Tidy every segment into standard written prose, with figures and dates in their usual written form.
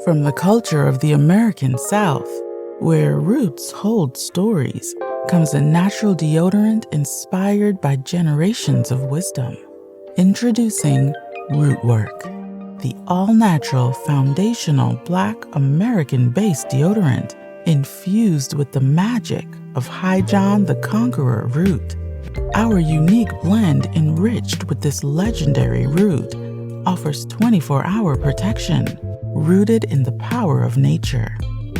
From the culture of the American South, where roots hold stories, comes a natural deodorant inspired by generations of wisdom. Introducing Rootwork, the all-natural foundational Black American-based deodorant infused with the magic of High John the Conqueror root. Our unique blend enriched with this legendary root offers 24-hour protection, rooted in the power of nature.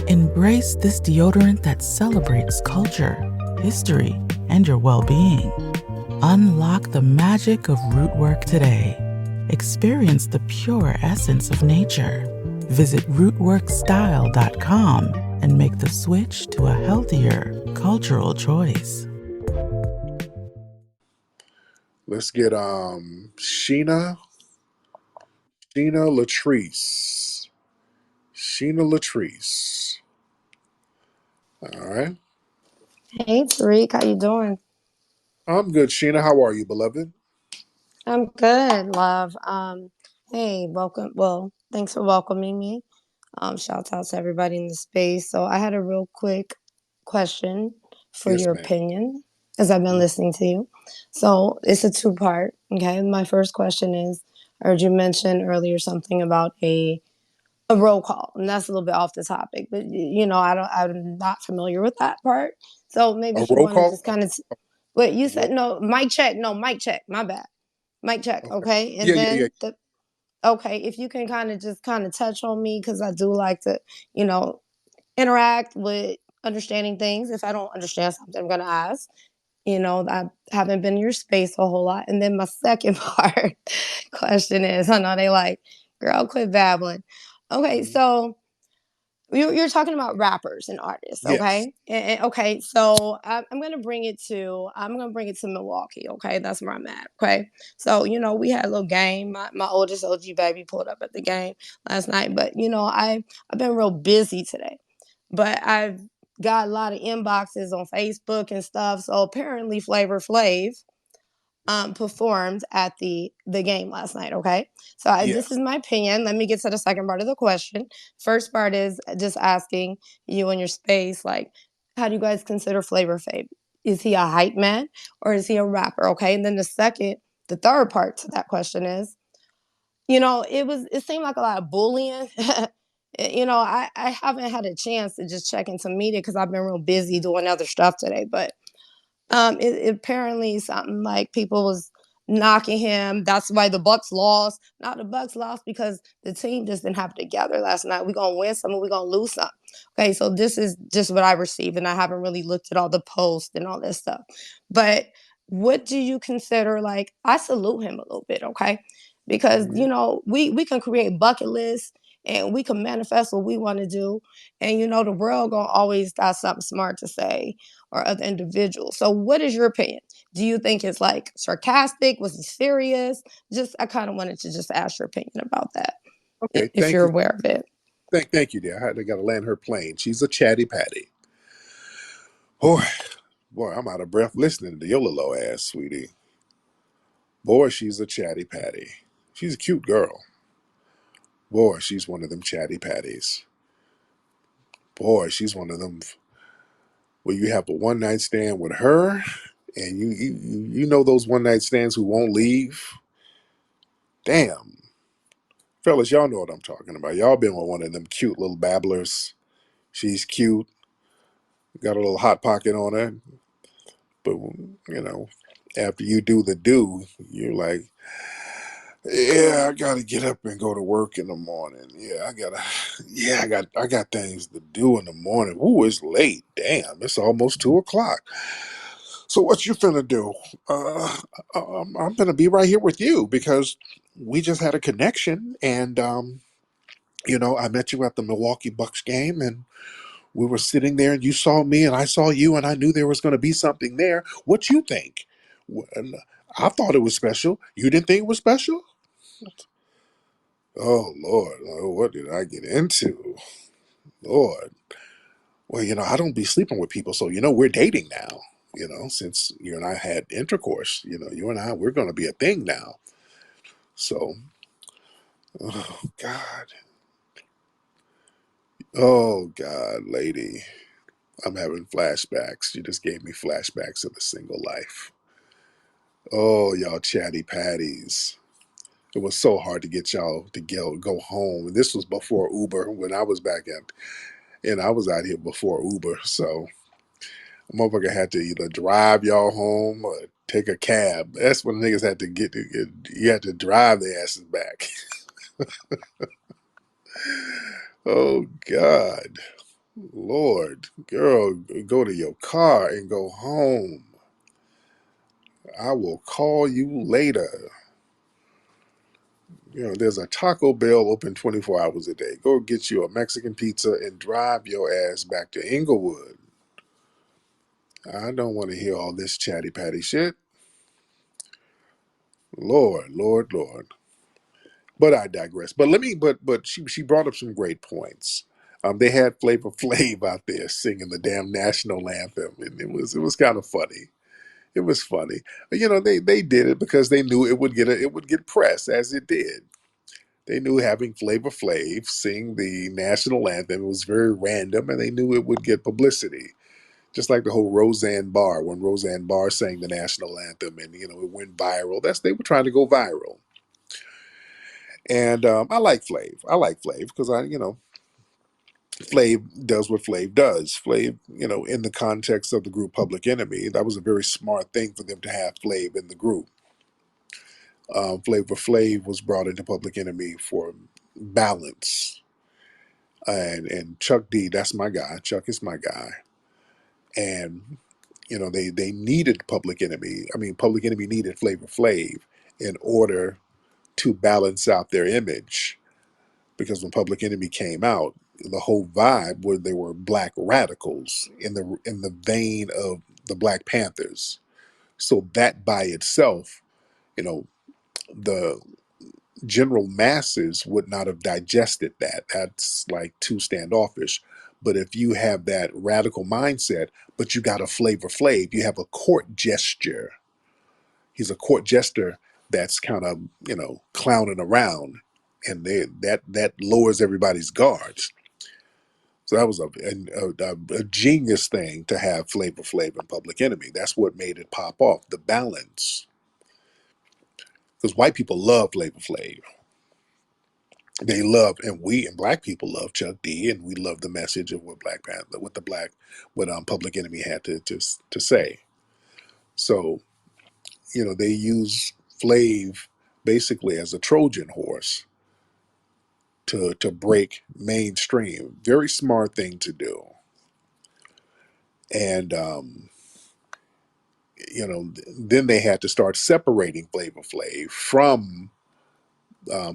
Embrace this deodorant that celebrates culture, history, and your well-being. Unlock the magic of Rootwork today. Experience the pure essence of nature. Visit rootworkstyle.com and make the switch to a healthier, cultural choice. Let's get Sheena Latrice. Sheena Latrice. All right. Hey Tariq, how you doing? I'm good, Sheena. How are you, beloved? I'm good, love. Hey, welcome. Well, thanks for welcoming me. Shout out to everybody in the space. So I had a real quick question for Yes, your ma'am. opinion, as I've been listening to you. So it's a two-part. Okay. My first question is, I heard you mention earlier something about a roll call, and that's a little bit off the topic, but I'm not familiar with that part. So maybe A if you roll want to call? just kind of, wait, you A said roll? no, mic check, no, mic check, my bad, mic check, Okay. okay, and Yeah. then okay, if you can kind of touch on me because I do like to, you know, interact with understanding things. If I don't understand something, I'm gonna ask. I haven't been in your space a whole lot. And then my second part question is, I know they like, girl, quit babbling. Okay, Mhm. so you're talking about rappers and artists, Yes. okay? Okay, so I'm gonna bring it to Milwaukee, okay? That's where I'm at, okay? So we had a little game. My oldest OG baby pulled up at the game last night, but I've been real busy today, but I've got a lot of inboxes on Facebook and stuff. So apparently, Flavor Flav performed at the game last night. Okay, so this Yes. is my opinion. Let me get to the second part of the question. First part is just asking you in your space, like, how do you guys consider Flavor Flav? Is he a hype man or is he a rapper? Okay, and then the third part to that question is, it seemed like a lot of bullying. I haven't had a chance to just check into media because I've been real busy doing other stuff today, but it apparently something like people was knocking him. That's why the Bucks lost. Not the Bucks lost because the team just didn't have it together last night. We're gonna win some and we're gonna lose some. Okay, so this is just what I received, and I haven't really looked at all the posts and all this stuff. But what do you consider, like, I salute him a little bit, okay? Because Mhm. we can create bucket lists and we can manifest what we want to do. And the world gonna always got something smart to say or other individuals. So what is your opinion? Do you think it's like sarcastic? Was he serious? Just I kind of wanted to just ask your opinion about that, Okay. if Thank you're you. aware of it. Thank you, dear. I got to land her plane. She's a chatty patty. Boy, boy, I'm out of breath listening to your little ass, sweetie. Boy, she's a chatty patty. She's a cute girl. Boy, she's one of them chatty patties. Boy, she's one of them where you have a one night stand with her, and you know those one night stands who won't leave. Damn, fellas, y'all know what I'm talking about. Y'all been with one of them cute little babblers. She's cute, got a little hot pocket on her, but after you do the do, you're like, yeah, I gotta get up and go to work in the morning. I got things to do in the morning. Ooh, it's late. Damn, it's almost 2 o'clock. So what you finna do? I'm gonna be right here with you because we just had a connection, and I met you at the Milwaukee Bucks game, and we were sitting there, and you saw me, and I saw you, and I knew there was gonna be something there. What you think? And I thought it was special. You didn't think it was special? Oh Lord, what did I get into? Lord. Well, I don't be sleeping with people, so we're dating now. Since you and I had intercourse, you and I, we're going to be a thing now. So, oh God, Oh God, lady, I'm having flashbacks. You just gave me flashbacks of a single life. Oh, y'all chatty patties. It was so hard to get y'all to go home. And this was before Uber when I was back at, and I was out here before Uber. So a motherfucker had to either drive y'all home or take a cab. That's when niggas had to you had to drive their asses back. Oh God. Lord, girl, go to your car and go home. I will call you later. You know, there's a Taco Bell open 24 hours a day. Go get you a Mexican pizza and drive your ass back to Inglewood. I don't want to hear all this chatty patty shit. Lord, Lord, Lord. But I digress. But she brought up some great points. They had Flavor Flav out there singing the damn national anthem, and it was kind of funny. It was funny. You know, they did it because they knew it would get press as it did. They knew having Flavor Flav sing the national anthem was very random, and they knew it would get publicity. Just like the whole Roseanne Barr, when Roseanne Barr sang the national anthem, and it went viral. They were trying to go viral. And I like Flav. I like Flav because Flav does what Flav does. Flav, in the context of the group Public Enemy, that was a very smart thing for them to have Flav in the group. Flavor Flav was brought into Public Enemy for balance, and Chuck D, that's my guy. Chuck is my guy, and they needed Public Enemy. I mean, Public Enemy needed Flavor Flav in order to balance out their image, because when Public Enemy came out, the whole vibe where they were black radicals in the vein of the Black Panthers. So that by itself, you know, the general masses would not have digested that. That's like too standoffish. But if you have that radical mindset, but you got a Flavor Flav, you have a court gesture. He's a court jester that's kind of clowning around, and that lowers everybody's guards. So that was a genius thing to have Flavor Flav and Public Enemy. That's what made it pop off. The balance, because white people love Flavor Flav. They love, and black people love Chuck D, and we love the message of what Black Panther, what Public Enemy had to say. So they use Flav basically as a Trojan horse to break mainstream. Very smart thing to do, and then they had to start separating Flavor Flav from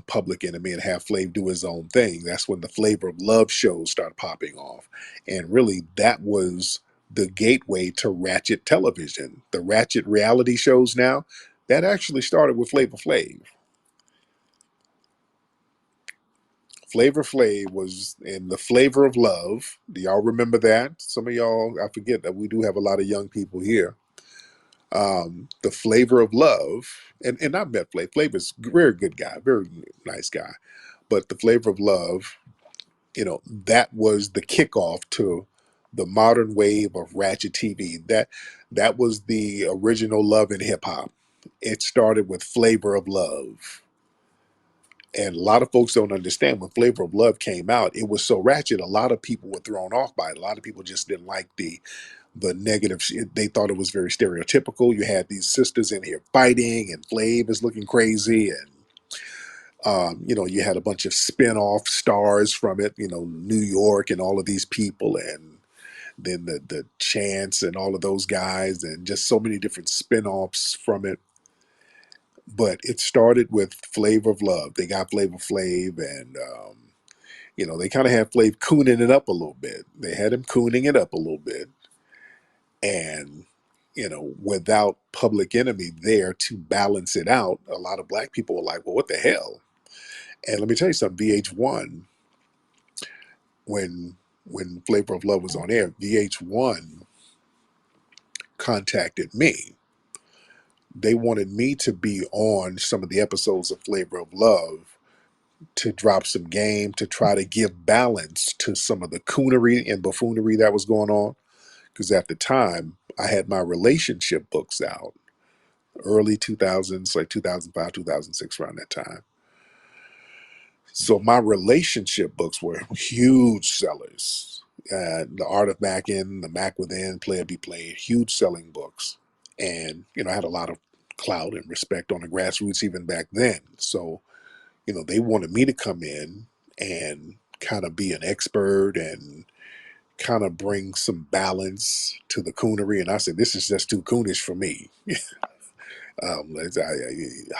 Public Enemy and have Flav do his own thing. That's when the Flavor of Love shows start popping off. And really, that was the gateway to Ratchet television. The Ratchet reality shows now, that actually started with Flavor Flav. Flavor Flav was in the Flavor of Love. Do y'all remember that? Some of y'all, I forget that we do have a lot of young people here. The Flavor of Love, and I met Flav. Flavor's a very good guy, very nice guy. But the Flavor of Love, that was the kickoff to the modern wave of Ratchet TV. That was the original love in hip hop. It started with Flavor of Love. And a lot of folks don't understand, when Flavor of Love came out, it was so ratchet. A lot of people were thrown off by it. A lot of people just didn't like the negative. They thought it was very stereotypical. You had these sisters in here fighting, and Flav is looking crazy, and you had a bunch of spin-off stars from it, New York and all of these people, and then the Chance and all of those guys, and just so many different spin-offs from it. But it started with Flavor of Love. They got Flavor Flav, and they kind of had Flav cooning it up a little bit. They had him cooning it up a little bit, and without Public Enemy there to balance it out, a lot of black people were like, "Well, what the hell?" And let me tell you something. VH1, when Flavor of Love was on air, VH1 contacted me. They wanted me to be on some of the episodes of Flavor of Love to drop some game, to try to give balance to some of the coonery and buffoonery that was going on. Because at the time, I had my relationship books out, early 2000s, like 2005, 2006, around that time. So my relationship books were huge sellers. The Art of Mac In, The Mac Within, Player Be Played, huge selling books. And, I had a lot of clout and respect on the grassroots even back then. So, they wanted me to come in and kind of be an expert and kind of bring some balance to the coonery. And I said, this is just too coonish for me.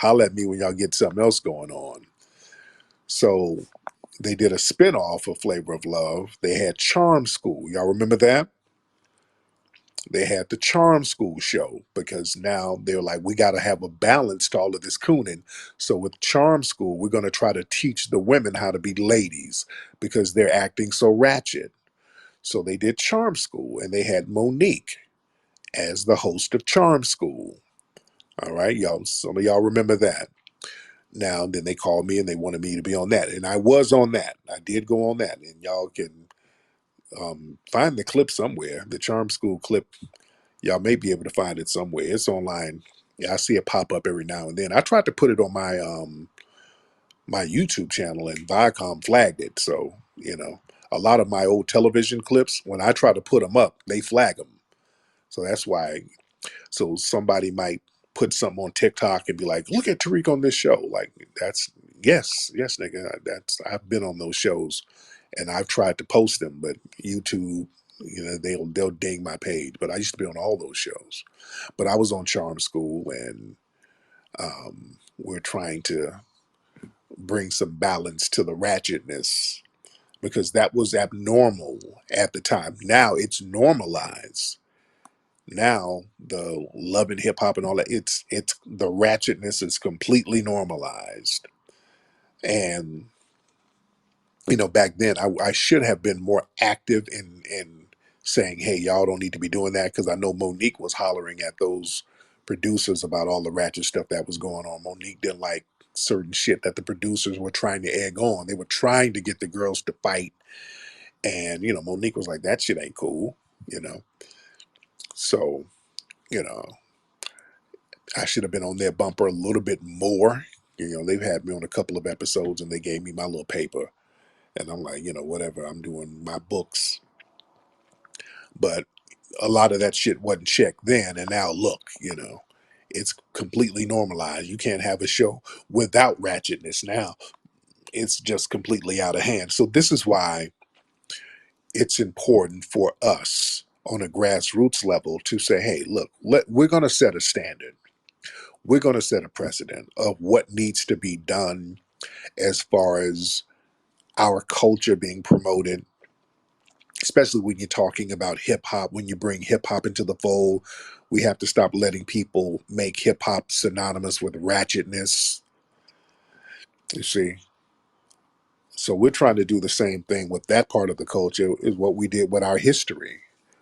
Holler at me when y'all get something else going on. So they did a spinoff of Flavor of Love. They had Charm School. Y'all remember that? They had the Charm School show because now they're like, we got to have a balance to all of this cooning. So with Charm School, we're going to try to teach the women how to be ladies because they're acting so ratchet. So they did Charm School, and they had Monique as the host of Charm School. All right, y'all. Some of y'all remember that. Now, then they called me and they wanted me to be on that. And I was on that. I did go on that. And y'all can find the clip somewhere. The Charm School clip, y'all may be able to find it somewhere. It's online. Yeah, I see it pop up every now and then. I tried to put it on my YouTube channel and Viacom flagged it. So, a lot of my old television clips, when I try to put them up, they flag them. So that's why. So somebody might put something on TikTok and be like, look at Tariq on this show. Like, that's, yes, nigga. I've been on those shows and I've tried to post them, but YouTube, they'll ding my page. But I used to be on all those shows. But I was on Charm School, and we're trying to bring some balance to the ratchetness because that was abnormal at the time. Now it's normalized. Now the love and hip hop and all that, it's the ratchetness is completely normalized. And back then I should have been more active in saying, hey, y'all don't need to be doing that, because I know Monique was hollering at those producers about all the ratchet stuff that was going on. Monique didn't like certain shit that the producers were trying to egg on. They were trying to get the girls to fight, and Monique was like, that shit ain't cool. So I should have been on their bumper a little bit more. They've had me on a couple of episodes and they gave me my little paper. And I'm like, whatever, I'm doing my books. But a lot of that shit wasn't checked then. And now look, it's completely normalized. You can't have a show without ratchetness now. It's just completely out of hand. So this is why it's important for us on a grassroots level to say, hey, look, we're going to set a standard. We're going to set a precedent of what needs to be done as far as our culture being promoted, especially when you're talking about hip hop. When you bring hip hop into the fold, we have to stop letting people make hip hop synonymous with ratchetness. You see? So we're trying to do the same thing with that part of the culture, is what we did with our history,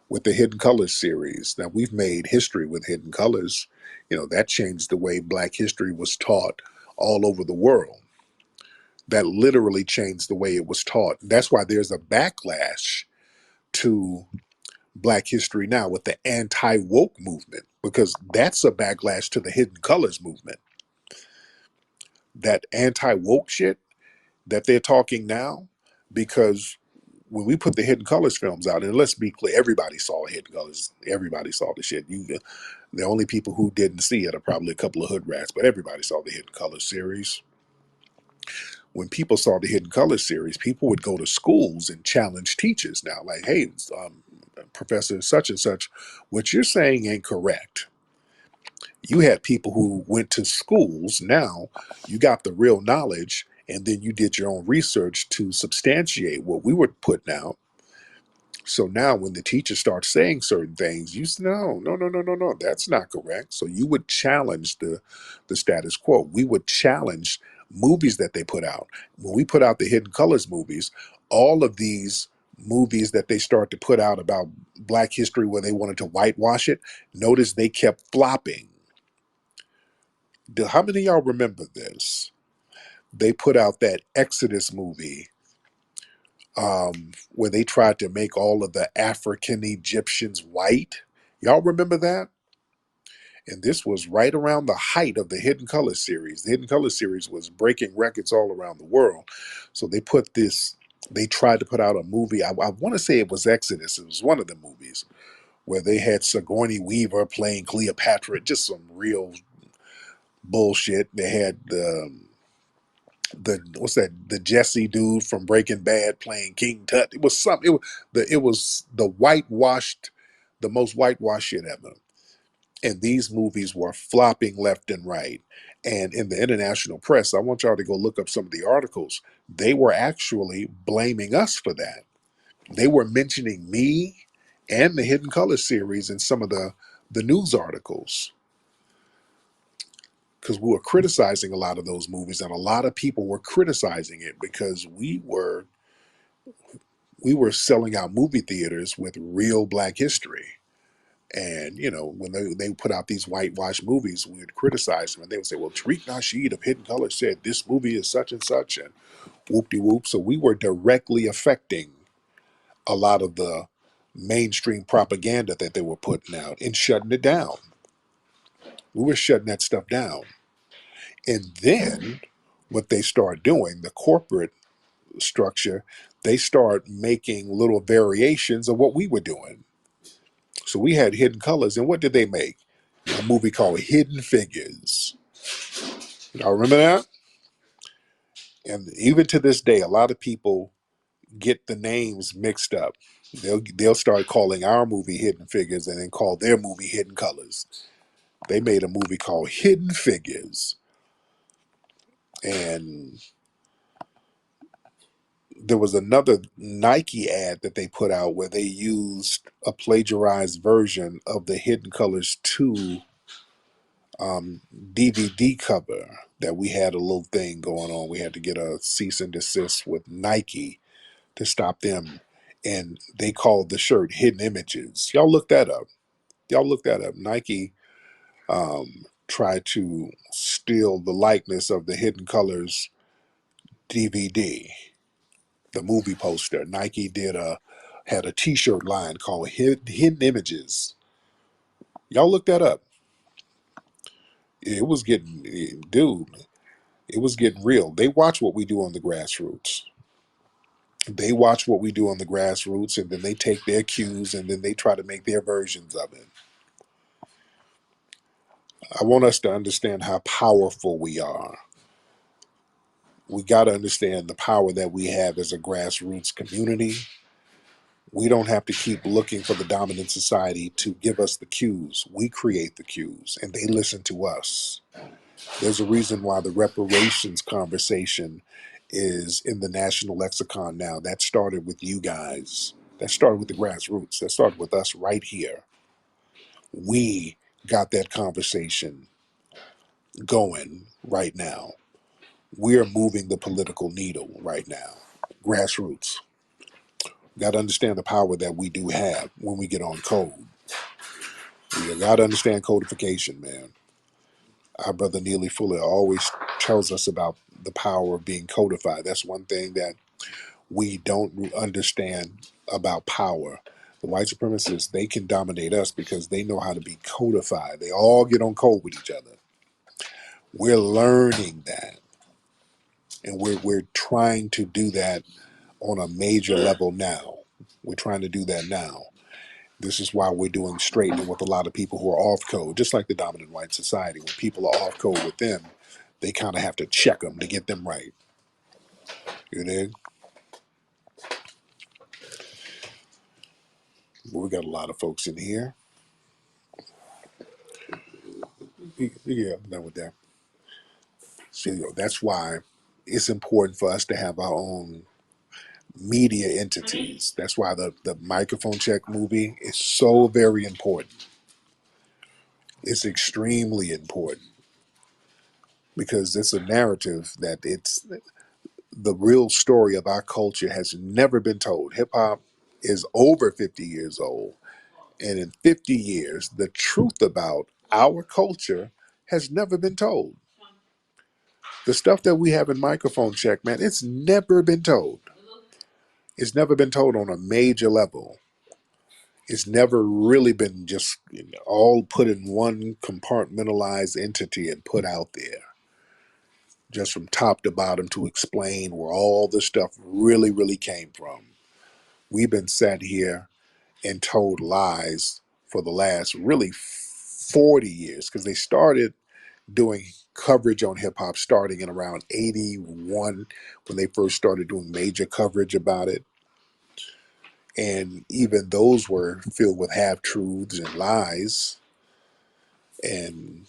with the Hidden Colors series. Now, we've made history with Hidden Colors. That changed the way Black history was taught all over the world. That literally changed the way it was taught. That's why there's a backlash to Black history now with the anti-woke movement, because that's a backlash to the Hidden Colors movement. That anti-woke shit that they're talking now, because when we put the Hidden Colors films out, and let's be clear, everybody saw Hidden Colors. Everybody saw the shit. The only people who didn't see it are probably a couple of hood rats, but everybody saw the Hidden Colors series. When people saw the Hidden Colors series, people would go to schools and challenge teachers now, like, hey, Professor such and such, what you're saying ain't correct. You had people who went to schools. Now you got the real knowledge, and then you did your own research to substantiate what we were putting out. So now when the teacher starts saying certain things, you say, no, that's not correct. So you would challenge the status quo. We would challenge movies that they put out. When we put out the Hidden Colors movies, all of these movies that they start to put out about Black history where they wanted to whitewash it, notice they kept flopping. How many of y'all remember this? they put out that Exodus movie where they tried to make all of the African Egyptians white. Y'all remember that? And this was right around the height of the Hidden Color series. The Hidden Color series was breaking records all around the world. So they tried to put out a movie. I want to say it was Exodus. It was one of the movies where they had Sigourney Weaver playing Cleopatra, just some real bullshit. They had the Jesse dude from Breaking Bad playing King Tut. It was something. It was the whitewashed, the most whitewashed shit ever. And these movies were flopping left and right. And in the international press, I want y'all to go look up some of the articles. They were actually blaming us for that. They were mentioning me and the Hidden Color series in some of the news articles because we were criticizing a lot of those movies, and a lot of people were criticizing it because we were selling out movie theaters with real Black history. And when they put out these whitewash movies, we would criticize them, and they would say, "Well, Tariq Nasheed of Hidden Color said this movie is such and such," and whoop de whoop. So we were directly affecting a lot of the mainstream propaganda that they were putting out and shutting it down. We were shutting that stuff down. And then what they start doing, the corporate structure, they start making little variations of what we were doing. So we had Hidden Colors, and what did they make? A movie called Hidden Figures. Y'all remember that? And even to this day, a lot of people get the names mixed up. They'll start calling our movie Hidden Figures and then call their movie Hidden Colors. They made a movie called Hidden Figures, and there was another Nike ad that they put out where they used a plagiarized version of the Hidden Colors 2 DVD cover that we had a little thing going on. We had to get a cease and desist with Nike to stop them. And they called the shirt Hidden Images. Y'all look that up. Y'all look that up. Nike tried to steal the likeness of the Hidden Colors DVD, the movie poster. Nike had a T-shirt line called Hidden Images. Y'all look that up. It was getting, dude. It was getting real. They watch what we do on the grassroots. They watch what we do on the grassroots, and then they take their cues and then they try to make their versions of it. I want us to understand how powerful we are. We got to understand the power that we have as a grassroots community. We don't have to keep looking for the dominant society to give us the cues. We create the cues, and they listen to us. There's a reason why the reparations conversation is in the national lexicon now. That started with you guys. That started with the grassroots. That started with us right here. We got that conversation going right now. We're moving the political needle right now. Grassroots. Got to understand the power that we do have when we get on code. You got to understand codification, man. Our brother Neely Fuller always tells us about the power of being codified. That's one thing that we don't understand about power. The white supremacists, they can dominate us because they know how to be codified. They all get on code with each other. We're learning that, and we're trying to do that on a major level now. We're trying to do that now. This is why we're doing straightening with a lot of people who are off code, just like the dominant white society. When people are off code with them, they kind of have to check them to get them right. You know? But we got a lot of folks in here. Yeah, I'm done with that. So that's why it's important for us to have our own media entities. That's why the microphone check movie is so very important. It's extremely important because it's a narrative that it's the real story of our culture has never been told. Hip hop is over 50 years old. And in 50 years, the truth about our culture has never been told. The stuff that we have in microphone check, man, it's never been told. It's never been told on a major level. It's never really been just all put in one compartmentalized entity and put out there, just from top to bottom to explain where all this stuff really, really came from. We've been sat here and told lies for the last really 40 years because they started doing coverage on hip hop starting in around 81 when they first started doing major coverage about it. And even those were filled with half truths and lies, and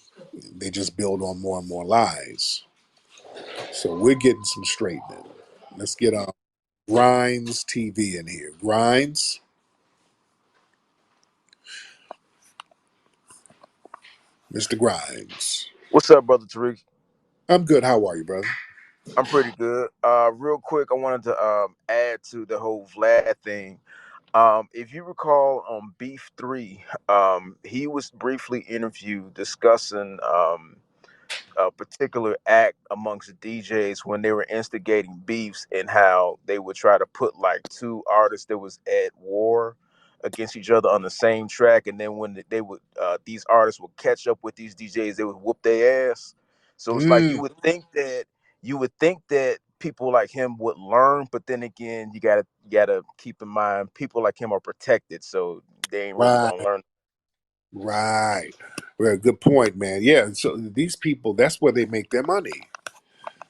they just build on more and more lies. So we're getting some straightening. Let's get Grinds TV in here. Grinds, Mr. Grinds. What's up, brother Tariq? I'm good. How are you, brother? I'm pretty good. Real quick, I wanted to add to the whole Vlad thing. If you recall on Beef 3, he was briefly interviewed discussing a particular act amongst the DJs when they were instigating beefs and how they would try to put like two artists that was at war against each other on the same track, and then when they would these artists would catch up with these DJs, they would whoop their ass. So it's like Mm, you would think that people like him would learn, but then again, you gotta keep in mind people like him are protected, so they ain't really gonna right, learn. right. Well, good point, man. Yeah, so these people, that's where they make their money.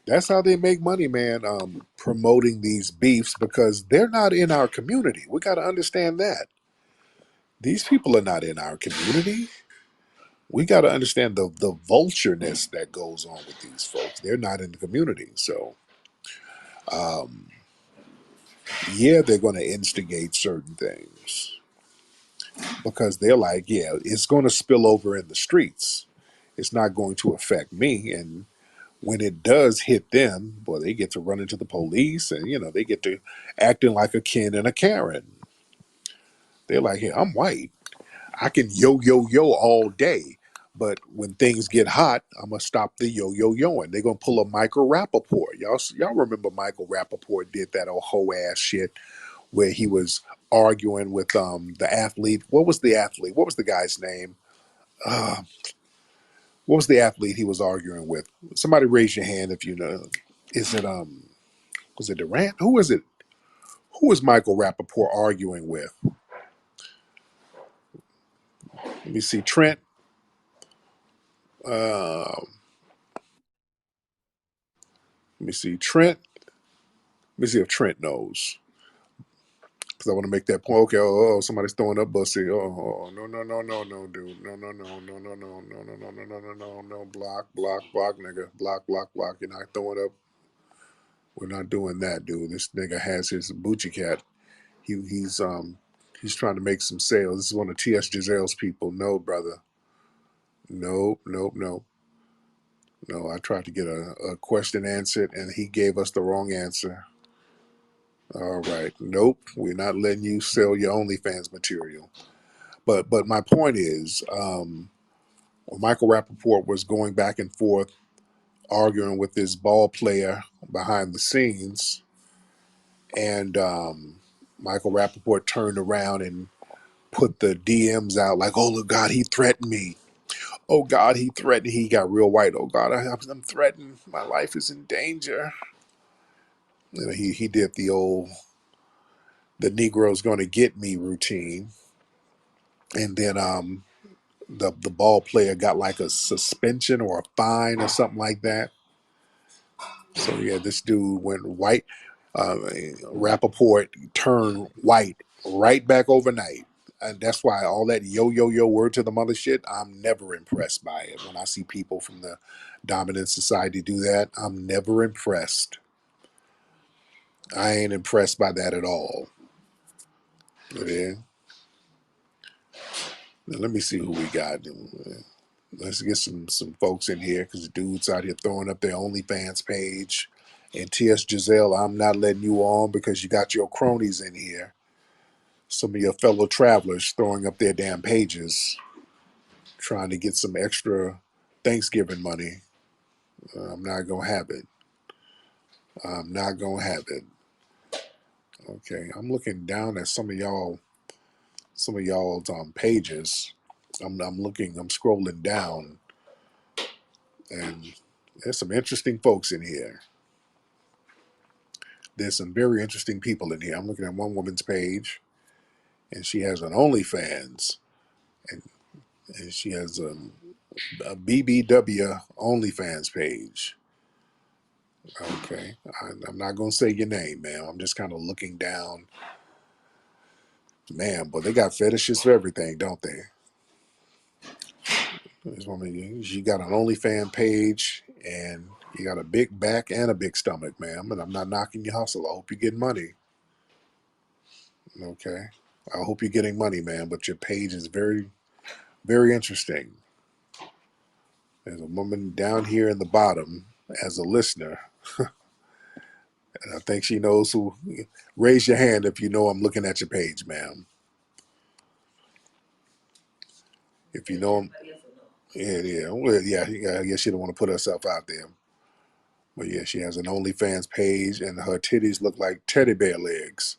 That's how they make money, man, promoting these beefs because they're not in our community. We got to understand that. These people are not in our community. We got to understand the vultureness that goes on with these folks. They're not in the community. So, um, yeah, they're going to instigate certain things because they're like, yeah, it's going to spill over in the streets. It's not going to affect me. And when it does hit them, well, they get to run into the police and, they get to acting like a Ken and a Karen. They're like, hey, I'm white. I can yo all day. But when things get hot, I'm going to stop the yoing. They're going to pull a Michael Rappaport. Y'all remember Michael Rappaport did that old hoe ass shit where he was arguing with the athlete. What was the athlete? What was the guy's name? Uh, what was the athlete he was arguing with? Somebody raise your hand if you know. Is it was it Durant? Who is it? Who is Michael Rappaport arguing with? Let me see. Trent. Uh, let me see. Trent. Let me see if Trent knows. Because I want to make that point. Okay, somebody's throwing up bussy. No, dude. No. Block, nigga. Block. You're not throwing up. We're not doing that, dude. This nigga has his Bucci cat. He's trying to make some sales. This is one of T.S. Giselle's people. No, brother. No. No, I tried to get a question answered, and he gave us the wrong answer. All right. Nope. We're not letting you sell your OnlyFans material. But my point is, Michael Rappaport was going back and forth, arguing with this ball player behind the scenes, and Michael Rappaport turned around and put the DMs out like, "Oh look, God, he threatened me. Oh God, he threatened." He got real white. "Oh God, I'm threatened. My life is in danger." He did the Negro's going to get me routine, and then the ball player got like a suspension or a fine or something like that. So yeah, this dude went white. Rappaport turned white right back overnight. And that's why all that yo word to the mother shit, I'm never impressed by it. When I see people from the dominant society do that, I'm never impressed. I ain't impressed by that at all. Yeah. Now, let me see who we got. Let's get some folks in here because dudes out here throwing up their OnlyFans page. And T.S. Giselle, I'm not letting you on because you got your cronies in here. Some of your fellow travelers throwing up their damn pages, trying to get some extra Thanksgiving money. I'm not gonna have it. I'm not gonna have it. Okay, I'm looking down at some of y'all's pages. I'm looking. I'm scrolling down, and there's some interesting folks in here. There's some very interesting people in here. I'm looking at one woman's page, and she has an OnlyFans, and, and she has a BBW OnlyFans page. Okay, I'm not gonna say your name, ma'am. I'm just kind of looking down, man. But they got fetishes for everything, don't they? This woman, she got an OnlyFans page, and you got a big back and a big stomach, ma'am. And I'm not knocking your hustle. I hope you're getting money. Okay, I hope you're getting money, man. But your page is very, very interesting. There's a woman down here in the bottom as a listener, and I think she knows who. Raise your hand if you know I'm looking at your page, ma'am. If you know, yeah. Well, yeah. I guess she don't want to put herself out there. But yeah, she has an OnlyFans page, and her titties look like teddy bear legs.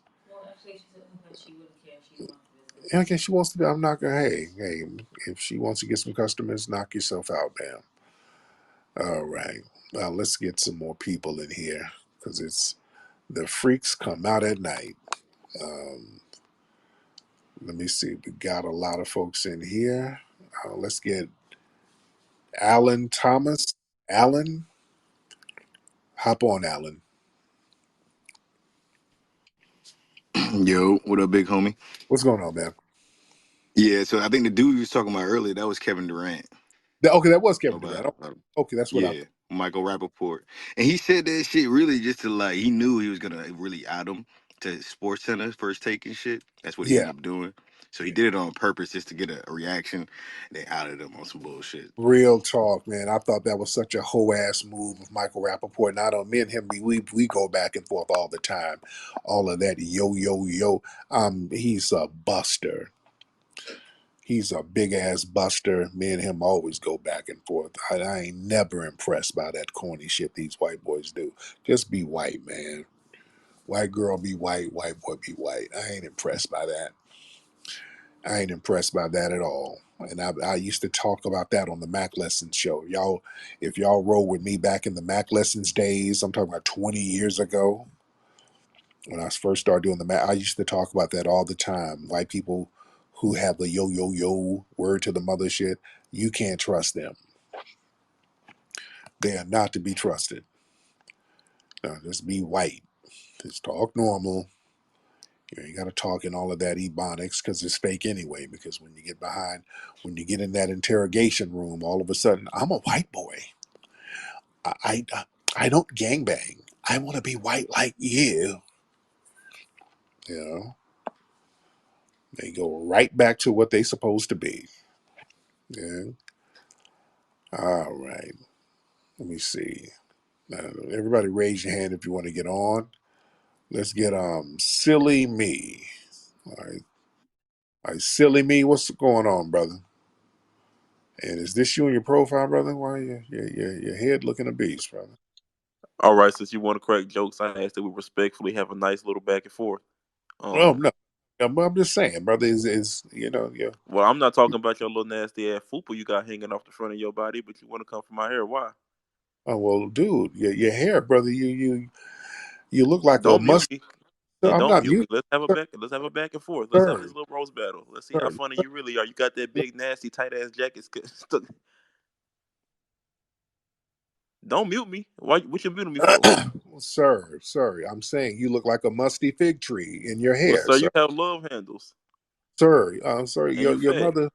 Yeah, I guess she wants to be. I'm not gonna. Hey. If she wants to get some customers, knock yourself out, ma'am. All right. Let's get some more people in here because it's the freaks come out at night. Um, let me see. We got a lot of folks in here. Let's get Alan Thomas. Alan, hop on, Alan. Yo, what up, big homie? What's going on, man? Yeah, so I think the dude you was talking about earlier, that was Kevin Durant. Okay, that was Kevin About, Durant. Okay, that's what I yeah, Michael Rappaport. And he said that shit really just to like, he knew he was going to really out him to Sports Center first take and shit. That's what he Yeah. ended up doing. So he Yeah. did it on purpose just to get a reaction. They outed him on some bullshit. Real talk, man. I thought that was such a hoe ass move of Michael Rappaport. And I don't, me and him, we go back and forth all the time. All of that yo. He's a buster. He's a big ass buster. Me and him always go back and forth. I ain't never impressed by that corny shit these white boys do. Just be white, man. White girl be white boy be white. I ain't impressed by that. I ain't impressed by that at all. And I used to talk about that on the Mac Lessons show. Y'all, if y'all roll with me back in the Mac Lessons days, I'm talking about 20 years ago, when I first started doing the Mac, I used to talk about that all the time. White people who have the yo word to the mother shit, you can't trust them. They are not to be trusted. Just be white. Just talk normal. You ain't got to talk in all of that ebonics because it's fake anyway. Because when you get in that interrogation room, all of a sudden, I'm a white boy. I, I, I don't gangbang. I want to be white like you. You know, they go right back to what they supposed to be. Yeah. All right. Let me see. Everybody, raise your hand if you want to get on. Let's get silly me. All right. All right, silly me. What's going on, brother? And is this you in your profile, brother? Why your head looking a beast, brother? All right, since you want to crack jokes, I asked that we respectfully have a nice little back and forth. Oh no, I'm just saying, brother. Is yeah. Well, I'm not talking about your little nasty ass fupa you got hanging off the front of your body, but you want to come for my hair? Why? Oh well, dude, your hair, brother. You look like a Don't mute must. me. No, Then I'm don't not mute mute, me. Let's have a back. Let's have a back and forth. Let's have this sir, little roast battle. Let's see how sir, funny you really are. You got that big nasty tight ass jacket. Don't mute me. Why? What you muting me for? sir. I'm saying you look like a musty fig tree in your Well, hair, sir, you sir. have love handles Sir, I'm sorry, and you your fat mother,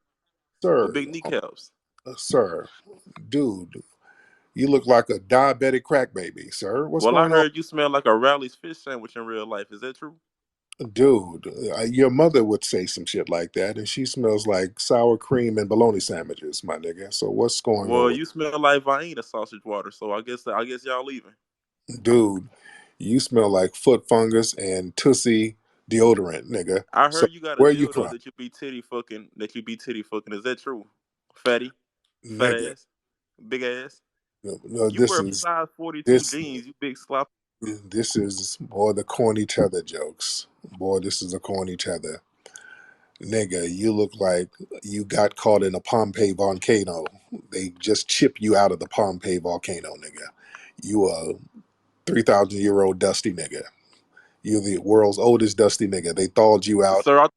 with sir, big kneecaps. sir, dude, you look like a diabetic crack baby, sir. What's Well, I going on? heard you smell like a Rally's fish sandwich in real life. Is that true? Dude, your mother would say some shit like that, and she smells like sour cream and bologna sandwiches, my nigga. So what's going on Well, with you smell like Vienna sausage water, so I guess y'all leaving. dude? You smell like foot fungus and Tussie deodorant, nigga. I So heard you got a where you dildo from, that you be titty fucking. That you be titty fucking. Is that true? Fatty, fat nigga? ass, big ass. No, You wear size 42 this jeans, you big slop. this is boy the corny tether jokes. Boy, this is a corny tether. Nigga, you look like you got caught in a Pompeii volcano. They just chip you out of the Pompeii volcano, nigga. You a 3,000-year-old dusty nigga. You're the world's oldest dusty nigga. They thawed you out. Sir,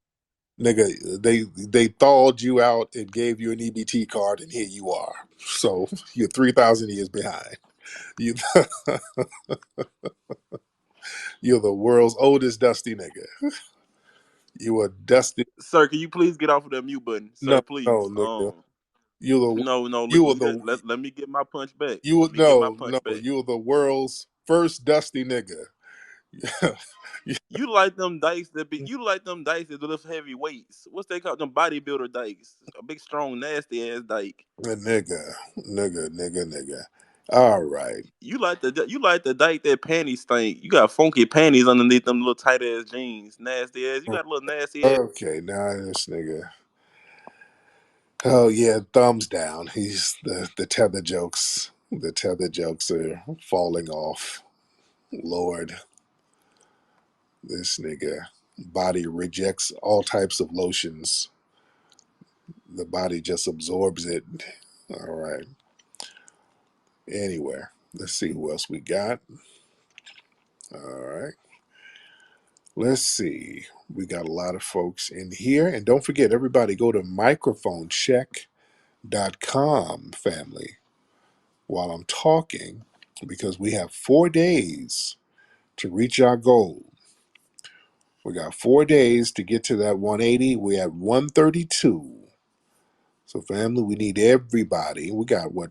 Nigga, they thawed you out and gave you an EBT card, and here you are. So you're 3,000 years behind. You, you're the world's oldest dusty nigga. You a dusty. sir, can you please get off of that mute button, No, sir? Please. no, nigga. You the No. you are the Let me get my punch back. you Let me get my no punch no back. you are the world's first dusty nigga. You like them dikes that be? You like them dikes that lift heavy weights? What's they called? Them bodybuilder dikes? A big, strong, nasty ass dike. Nigga. All right. You like the dike that panties stink. You got funky panties underneath them little tight ass jeans, nasty ass. You got a little nasty ass. Okay, now this nigga. Oh yeah, thumbs down. He's the tether jokes. The tether jokes are falling off. Lord, this nigga body rejects all types of lotions. The body just absorbs it. All right. Anyway, let's see who else we got. All right. Let's see. We got a lot of folks in here. And don't forget, everybody go to microphonecheck.com, family, while I'm talking, because we have 4 days to reach our goal. We got 4 days to get to that 180. We're at 132. So, family, we need everybody. We got what,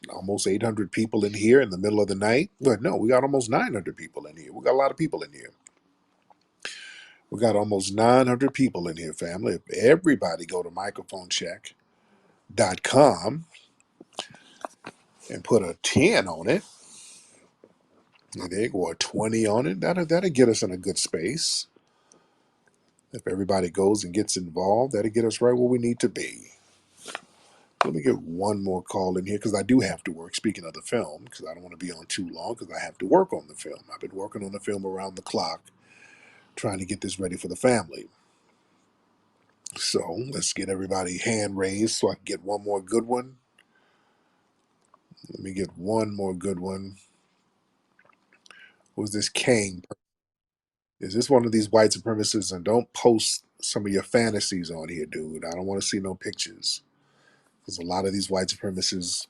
almost 800 people in here in the middle of the night? Well, no, we got almost 900 people in here. We got a lot of people in here. We got almost 900 people in here, family. If everybody go to microphonecheck.com and put a 10 on it, and they go a 20 on it, that'll get us in a good space. If everybody goes and gets involved, that'll get us right where we need to be. Let me get one more call in here because I do have to work. Speaking of the film, because I don't want to be on too long because I have to work on the film. I've been working on the film around the clock, trying to get this ready for the family. So let's get everybody hand raised so I can get one more good one. Let me get one more good one. Who's this Kang? Is this one of these white supremacists? And don't post some of your fantasies on here, dude. I don't want to see no pictures. Because a lot of these white supremacists,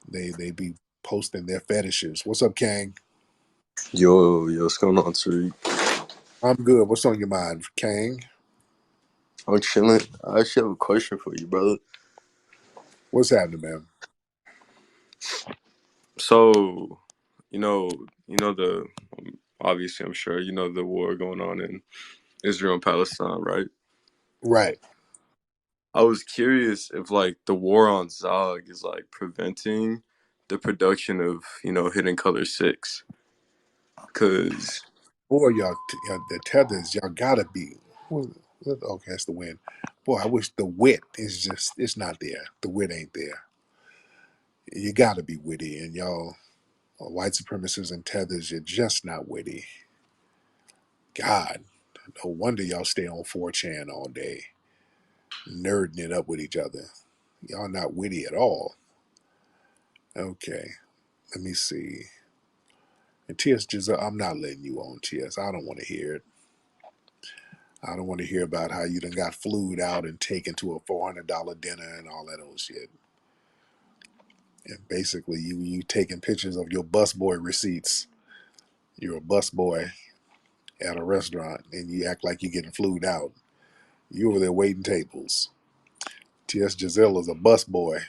they be posting their fetishes. What's up, Kang? Yo, what's going on, Tariq? I'm good. What's on your mind, Kang? I'm chilling. I actually have a question for you, brother. What's happening, man? So, the obviously, I'm sure you know the war going on in Israel and Palestine, right? Right. I was curious if like the war on Zog is like preventing the production of Hidden Color 6, because Boy, y'all, the tethers, y'all gotta be. Okay, that's the wind. Boy, I wish the wit is just, it's not there. The wit ain't there. You gotta be witty, and y'all, white supremacists and tethers, you're just not witty. God, no wonder y'all stay on 4chan all day, nerding it up with each other. Y'all not witty at all. Okay, let me see. And T.S. Giselle, I'm not letting you on, T.S. I don't want to hear it. I don't want to hear about how you done got flued out and taken to a $400 dinner and all that old shit. And basically, you taking pictures of your busboy receipts. You're a busboy at a restaurant, and you act like you're getting flued out. You over there waiting tables. T.S. Giselle is a busboy.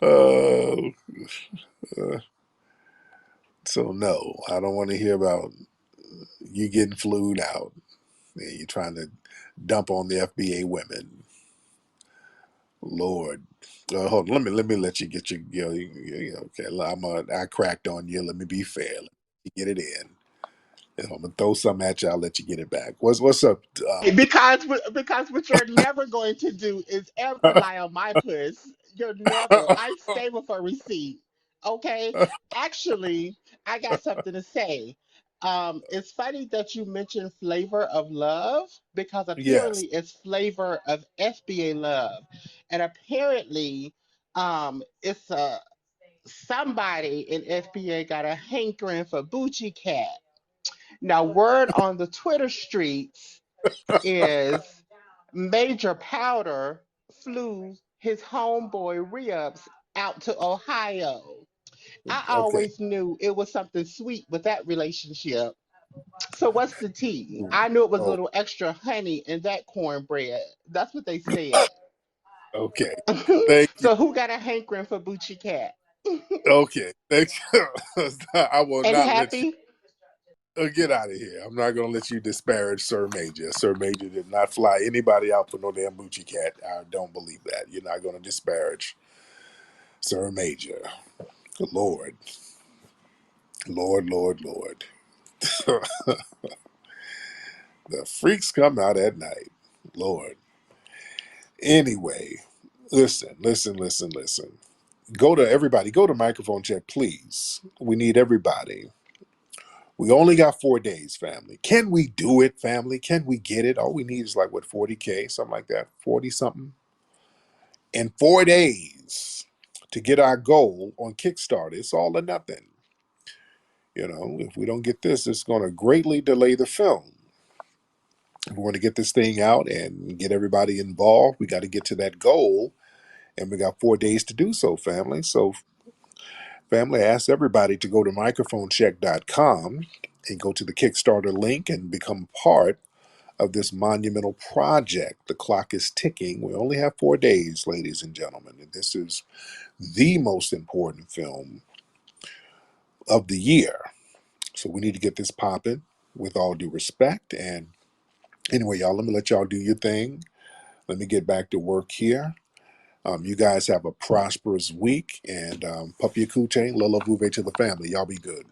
uh, so no, I don't want to hear about you getting flued out. And you're trying to dump on the FBA women. Lord, hold on. Let me let you get your. Okay, I cracked on you. Let me be fair. Let me get it in. And I'm gonna throw something at you. I'll let you get it back. What's up? Because what you're never going to do is ever lie on my puss. You're never. I stay with a receipt. Okay. Actually, I got something to say. It's funny that you mentioned Flavor of Love because Yes. apparently it's Flavor of FBA Love, and apparently, it's a somebody in FBA got a hankering for Bucci Cat. Now, word on the Twitter streets is Major Powder flew his homeboy Ribs out to Ohio. I Okay. always knew it was something sweet with that relationship. So what's the tea? I knew it was a Oh, little extra honey in that cornbread. That's what they said. okay. Thank you. So who got a hankering for Bucci Cat? Okay. Thank you. I will And not let you happy? get out of here. I'm not gonna let you disparage Sir Major. Sir Major did not fly anybody out for no damn Bucci cat. I don't believe that. You're not gonna disparage Sir Major. Lord, Lord, Lord, Lord. The freaks come out at night. Lord. Anyway, listen. Go to everybody. Go to microphone check, please. We need everybody. We only got 4 days, family. Can we do it, family? Can we get it? All we need is like what, 40K, something like that, 40 something in 4 days to get our goal on Kickstarter. It's all or nothing. You know, if we don't get this, it's going to greatly delay the film. If we want to get this thing out and get everybody involved, we got to get to that goal, and we got 4 days to do so, family. So, family, I ask everybody to go to microphonecheck.com and go to the Kickstarter link and become part of this monumental project. The clock is ticking. We only have 4 days, ladies and gentlemen, and this is the most important film of the year. So we need to get this popping with all due respect. And anyway, y'all, let me let y'all do your thing. Let me get back to work here. You guys have a prosperous week, and Puppy Akute, Lola Vuve to the family. Y'all be good.